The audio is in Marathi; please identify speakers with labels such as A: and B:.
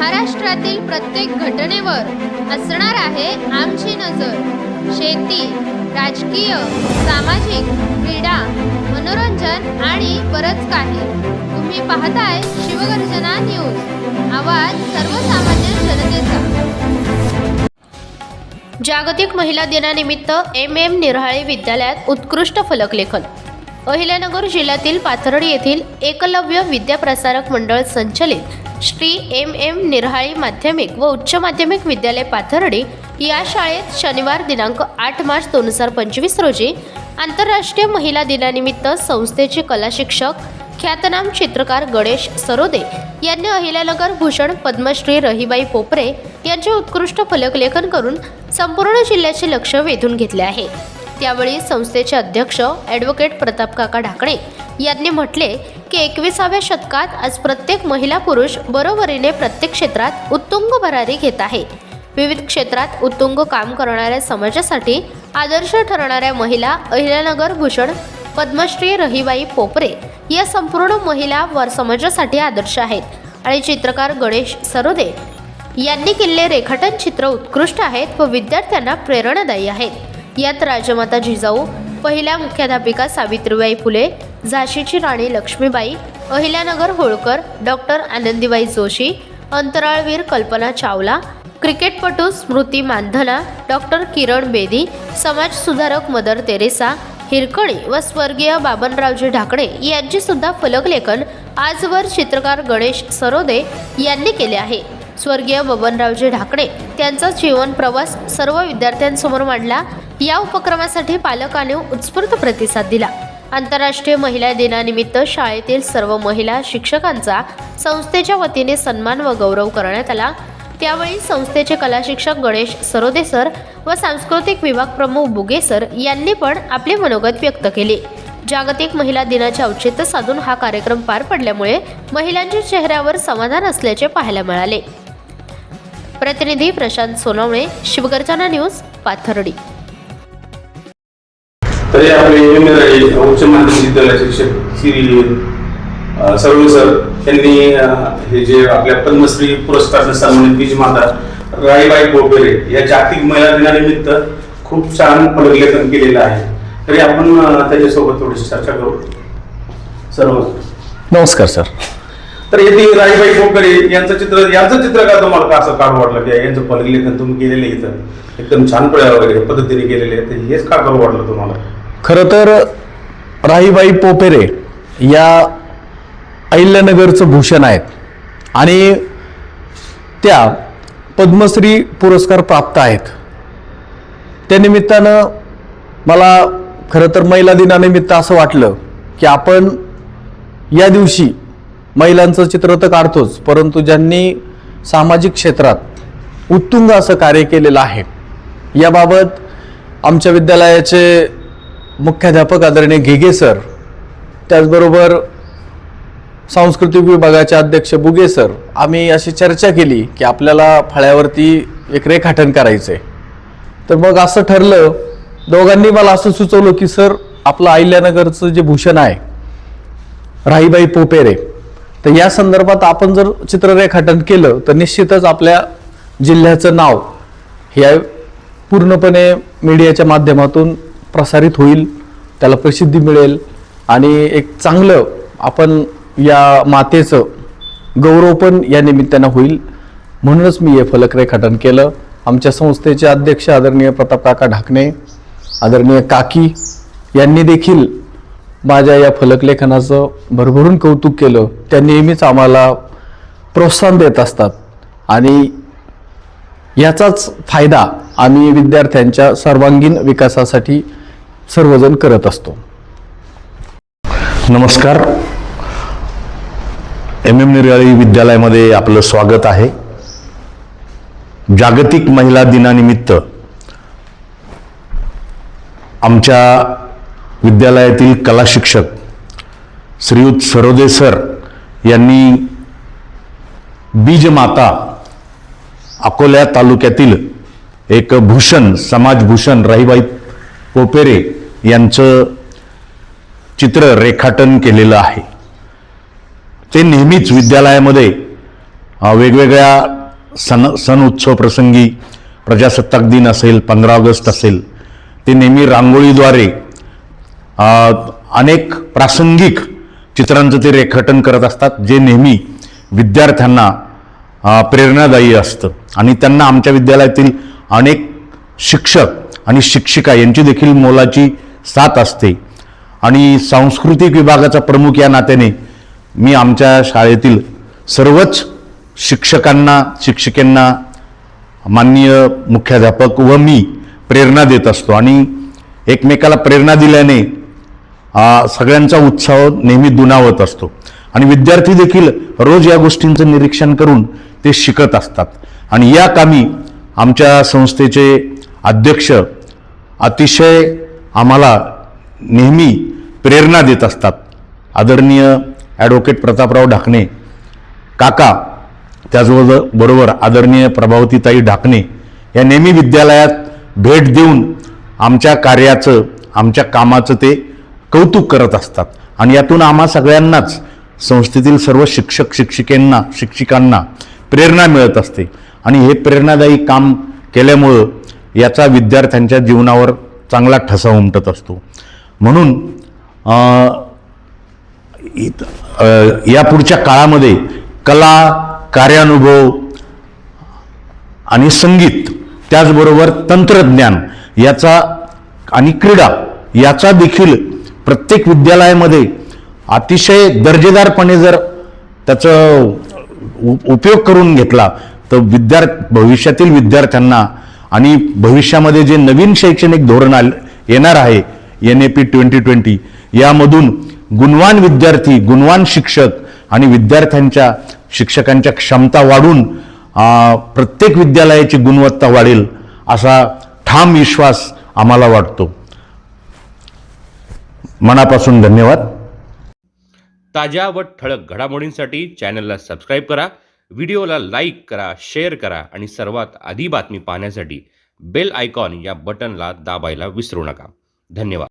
A: महाराष्ट्रातील प्रत्येक घटनेवर असणार आहे आमची नजर। शेती, राजकीय, सामाजिक, क्रीडा, मनोरंजन आणि बरंच काही। तुम्ही पाहताय शिवगर्जना न्यूज, आवाज सर्वसामान्य जनतेचा। जागतिक महिला दिनानिमित्त एम निराळे विद्यालयात उत्कृष्ट फलकलेखन। अहिल्यानगर जिल्ह्यातील पाथर्डी येथील एकलव्य विद्याप्रसारक मंडळ संचलित श्री एम निराळे माध्यमिक व उच्च माध्यमिक विद्यालय पाथर्डी या शाळेत शनिवार दिनांक 8 मार्च 2025 रोजी आंतरराष्ट्रीय महिला दिनानिमित्त संस्थेचे कला शिक्षक ख्यातनाम चित्रकार गणेश सरोदे यांनी अहिल्यानगर भूषण पद्मश्री रहीबाई पोपरे यांचे उत्कृष्ट फलकलेखन करून संपूर्ण जिल्ह्याचे लक्ष वेधून घेतले आहे। त्यावेळी संस्थेचे अध्यक्ष ॲडव्होकेट प्रताप काका ढाकणे यांनी म्हटले की 21व्या शतकात आज प्रत्येक महिला पुरुष बरोबरीने प्रत्येक क्षेत्रात उत्तुंग भरारी घेत आहे। विविध क्षेत्रात उत्तुंग काम करणाऱ्या समाजासाठी आदर्श ठरणाऱ्या महिला अहिल्यानगर भूषण पद्मश्री रहीबाई पोपरे या संपूर्ण महिला वर समाजासाठी आदर्श आहेत आणि चित्रकार गणेश सरोदे यांनी केलेले रेखाटन चित्र उत्कृष्ट आहेत व विद्यार्थ्यांना प्रेरणादायी आहेत। यात राजमाता जिजाऊ, पहिल्या मुख्याध्यापिका सावित्रीबाई फुले, झाशीची राणी लक्ष्मीबाई, अहिल्यानगर होळकर, डॉक्टर आनंदीबाई जोशी, अंतराळवीर कल्पना चावला, क्रिकेटपटू स्मृती मानधना, डॉक्टर किरण बेदी, समाजसुधारक मदर तेरेसा हिरकणी व स्वर्गीय बाबनरावजी ढाकणे यांचे सुद्धा फलकलेखन आजवर चित्रकार गणेश सरोदे यांनी केले आहे। स्वर्गीय बबनरावजी ढाकणे त्यांचा जीवन प्रवास सर्व विद्यार्थ्यांसमोर मांडला। या उपक्रमासाठी पालकांनी उत्स्फूर्त प्रतिसाद दिला। आंतरराष्ट्रीय महिला दिनानिमित्त शाळेतील सर्व महिला शिक्षकांचा संस्थेच्या वतीने सन्मान व गौरव करण्यात आला। त्यावेळी संस्थेचे कला शिक्षक गणेश सरोदे सर व सांस्कृतिक विभाग प्रमुख बुगे सर यांनी पण आपले मनोगत व्यक्त केले। जागतिक महिला दिनाचे औचित्य साधून हा कार्यक्रम पार पडल्यामुळे महिलांच्या चेहऱ्यावर समाधान असल्याचे पाहायला मिळाले। प्रतिनिधी प्रशांत सोनवणे, शिवगर्जना न्यूज, पाथर्डी।
B: तरी आपले उच्च माध्यमिक विद्यालय शिक्षक श्री सरोदे सर यांनी हे जे आपल्या पद्मश्री पुरस्कार सन्मानित बीजमाता रहीबाई पोपरे या जागतिक महिला दिनानिमित्त खूप छान फलकलेखन केलेलं आहे। तरी आपण त्याच्यासोबत थोडीशी चर्चा करू। सर्व
C: नमस्कार सर।
B: तर येथे रहीबाई पोपरे यांचं चित्र का तुम्हाला का असं काढू वाटलं की यांचं फलकलेखन तुम्ही केलेलं इथं एकदम छान वगैरे पद्धतीने केलेले आहे, तर हेच का करू वाटलं तुम्हाला?
C: खरं तर रहीबाई पोपरे या अहिल्यानगरचं भूषण आहेत आणि त्या पद्मश्री पुरस्कार प्राप्त आहेत। त्या निमित्तानं मला खरं तर महिला दिनानिमित्त असं वाटलं की आपण या दिवशी महिलांचं चित्र तर काढतोच, परंतु ज्यांनी सामाजिक क्षेत्रात उत्तुंग असं कार्य केलेलं आहे याबाबत आमच्या विद्यालयाचे मुख्याध्यापक आदरणीय घेगे सर, त्याचबरोबर सांस्कृतिक विभागाचे अध्यक्ष बुगे सर, आम्ही अशी चर्चा केली की आपल्याला फळ्यावरती एक रेखाटन करायचं आहे। तर मग असं ठरलं, दोघांनी मला असं सुचवलं की सर आपलं अहिल्यानगरचं जे भूषण आहे रहीबाई पोपरे, तर या संदर्भात आपण जर चित्ररेखाटन केलं तर निश्चितच आपल्या जिल्ह्याचं नाव हे पूर्णपणे मीडियाच्या माध्यमातून प्रसारित होईल, त्याला प्रसिद्धी मिळेल आणि एक चांगलं आपण या मातेचं गौरव पण या निमित्तानं होईल, म्हणूनच मी हे फलकरेखाटन केलं। आमच्या संस्थेचे अध्यक्ष आदरणीय प्रताप काका ढाकणे, आदरणीय काकी यांनी देखील माझ्या या फलकलेखनाचं भरभरून कौतुक केलं। त्या नेहमीच आम्हाला प्रोत्साहन देत असतात आणि याचाच फायदा आम्ही विद्यार्थ्यांच्या सर्वांगीण विकासासाठी सर्वजण करत असतो।
D: नमस्कार। एम निराळे विद्यालयामध्ये आपलं स्वागत आहे। जागतिक महिला दिनानिमित्त आमच्या विद्यालयातील कला शिक्षक श्रीयुत सरोदे सर यांनी बीजमाता अकोला तालुक्यातील एक भूषण समाजभूषण रहीबाई पोपरे यांचं चित्र रेखाटन केलेलं आहे। ते नेहमीच विद्यालयामध्ये वेगवेगळ्या सण उत्सव प्रसंगी प्रजासत्ताक दिन असेल, 15 ऑगस्ट असेल, ते नेहमी रांगोळीद्वारे अनेक प्रासंगिक चित्रांचं ते रेखाटन करत असतात, जे नेहमी विद्यार्थ्यांना प्रेरणादायी असतं. आणि त्यांना आमच्या विद्यालयातील अनेक शिक्षक आणि शिक्षिका यांची देखील मोलाची साथ असते. आणि सांस्कृतिक विभागाचा प्रमुख या नात्याने मी आमच्या शाळेतील सर्वच शिक्षकांना, शिक्षिकांना, माननीय मुख्याध्यापक व मी प्रेरणा देत असतो. आणि एकमेकाला प्रेरणा दिल्याने सगळ्यांचा उत्साह नेहमी दुणावत असतो. आणि विद्यार्थी देखील रोज या गोष्टींचं निरीक्षण करून ते शिकत असतात. आणि या कामी आमच्या संस्थेचे अध्यक्ष अतिशय आम्हाला नेहमी प्रेरणा देत असतात. आदरणीय ॲडव्होकेट प्रतापराव ढाकणे काका, त्याचबरोबर आदरणीय प्रभावतीताई ढाकणे या नेहमी विद्यालयात भेट देऊन आमच्या कार्याचं, आमच्या कामाचं ते कौतुक करत असतात. आणि यातून आम्हा सगळ्यांनाच, संस्थेतील सर्व शिक्षक शिक्षिकांना प्रेरणा मिळत असते. आणि हे प्रेरणादायी काम केल्यामुळं याचा विद्यार्थ्यांच्या जीवनावर चांगला ठसा उमटत असतो. म्हणून या पुढच्या काळामध्ये कला, कार्यानुभव आणि संगीत, त्याचबरोबर तंत्रज्ञान याचा आणि क्रीडा याचा देखील प्रत्येक विद्यालयामध्ये अतिशय दर्जेदारपणे जर त्याचा उपयोग करून घेतला तर भविष्यातील विद्यार्थ्यांना आणि भविष्यामध्ये जे नवीन शैक्षणिक धोरण येणार आहे NAP 2020, यामधून गुणवान विद्यार्थी, गुणवान शिक्षक आणि शिक्षकांच्या क्षमता वाढून प्रत्येक विद्यालयाची गुणवत्ता वाढेल असा ठाम विश्वास आम्हाला वाटतो. मनापासून धन्यवाद.
E: ताज्या व ठळक घडामोडींसाठी चॅनलला सबस्क्राईब करा, व्हिडिओला लाईक करा, शेअर करा आणि सर्वात आधी बातमी पाहण्यासाठी बेल आयकॉन या बटनला दाबायला विसरू नका. धन्यवाद.